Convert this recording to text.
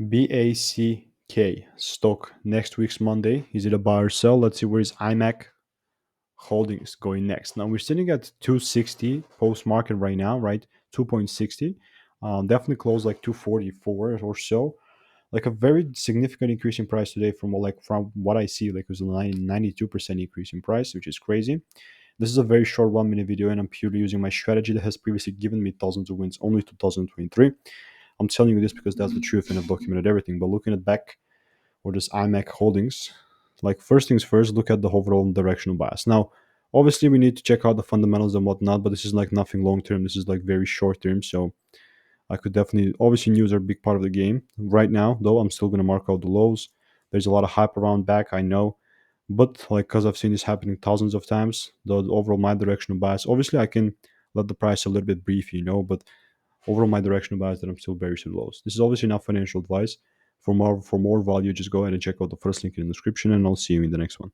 BACK stock next week's Monday. Is it a buy or sell? Let's see where is IMAC Holdings going next. Now we're sitting at 260 post market right now, right? 2.60. Definitely close like 244 or so. Like a very significant increase in price today from what I see, like it was a 92% increase in price, which is crazy. This is a very short 1 minute video, and I'm purely using my strategy that has previously given me thousands of wins only 2023. I'm telling you this because that's the truth and I've documented everything. But looking at back or this IMAC holdings, like first things first, look at the overall directional bias. Now, obviously, we need to check out the fundamentals and whatnot, but this is like nothing long term. This is like very short term. So I could definitely, obviously, news are a big part of the game. Right now, though, I'm still going to mark out the lows. There's a lot of hype around back, I know. But like, because I've seen this happening thousands of times, the overall my directional bias, obviously, I can let the price a little bit brief, but overall my directional bias that I'm still bearish to the lows. This is obviously not financial advice. For more value, just go ahead and check out the first link in the description, and I'll see you in the next one.